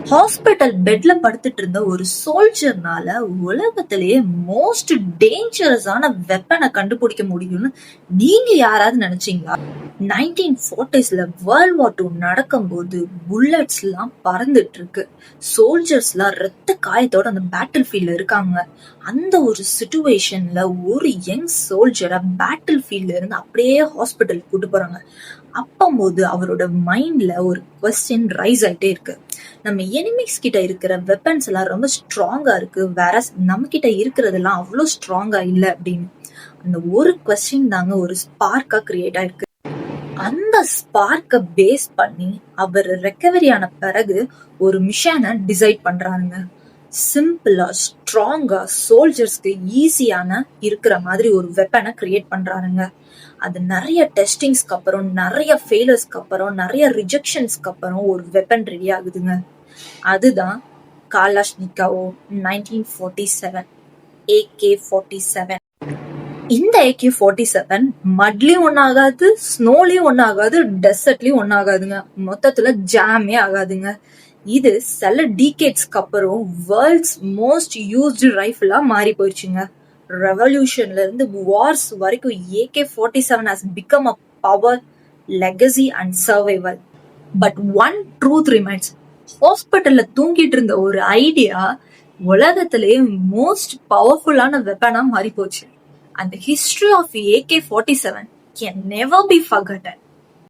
Hospital பெட்ல படுத்துட்டு இருந்த ஒரு சோல்ஜர்னால உலகத்திலேயே மோஸ்ட் டேஞ்சரஸான வெப்பனை கண்டுபிடிக்க முடியும்னு நீங்க யாராவது நினைச்சீங்களா? 1940s வேர்ல்ட் வார் 2 நடக்கும்போது புல்லட்ஸ் எல்லாம் பறந்துட்டு இருக்கு. சோல்ஜர்ஸ் எல்லாம் ரத்த காயத்தோட அந்த பேட்டில் ஃபீல்ட்ல இருக்காங்க. அந்த ஒரு சிச்சுவேஷன்ல ஒரு யங் சோல்ஜரை பேட்டில் ஃபீல்ட்ல இருந்து அப்படியே ஹாஸ்பிட்டல் கூட்டு போறாங்க. அப்பம்போது அவரோட மைண்ட்ல ஒரு கொஸ்டின் ரைஸ் ஆயிட்டே இருக்கு. நம்ம எனிமிக்ஸ் கிட்ட இருக்கிற வெப்பன்ஸ் எல்லாம் ரொம்ப ஸ்ட்ராங்கா இருக்கு, வேற நம்ம கிட்ட இருக்கிறதெல்லாம் அவ்வளவு ஸ்ட்ராங்கா இல்ல அப்படின்னு. அந்த ஒரு கொஸ்டின் தாங்க ஒரு ஸ்பார்க்கா கிரியேட் ஆயிருக்கு. அந்த ஸ்பார்க்க பேஸ் பண்ணி அவர் ரெக்கவரி ஆன பிறகு ஒரு மிஷனை டிசைட் பண்றாருங்க. சிம்பிளா ஸ்ட்ராங்கா சோல்ஜர்ஸ்க்கு ஈஸியான இருக்கிற மாதிரி ஒரு வெப்பனை கிரியேட் பண்றாருங்க. அது நிறைய டெஸ்டிங்ஸ்க்கு அப்புறம், நிறைய ஃபெயிலர்ஸ்க்கு அப்புறம், நிறைய ரிஜெக்ஷன்ஸ்க்கு அப்புறம் ஒரு வெப்பன் ரெடி ஆகுதுங்க. அதுதான் காலாஷ்னிகோவ் 1947 AK-47. இந்த AK-47 மட்லயும் ஒன்னாகாது, ஸ்னோலயும் ஒன்னாகாது, டெசர்ட்லயும் ஒன்னாகாதுங்க. மொத்தத்துல ஜாமே ஆகாதுங்க. இது சில டீகேட்ஸ்க்கு அப்புறம் வேர்ல்ட்ஸ் மோஸ்ட் யூஸ்டு ரைஃபிளா மாறி போயிடுச்சுங்க. ரெவல்யூஷன்ல இருந்து வார்ஸ் வரைக்கும் AK-47 has become a power, legacy and survival. But one truth remains. ஹாஸ்பிட்டல்ல தூங்கிட்டு இருந்த ஒரு ஐடியா உலகத்திலேயே மோஸ்ட் பவர்ஃபுல்லான வெப்பனா மாறி போச்சு. And the history of AK-47 can never be forgotten.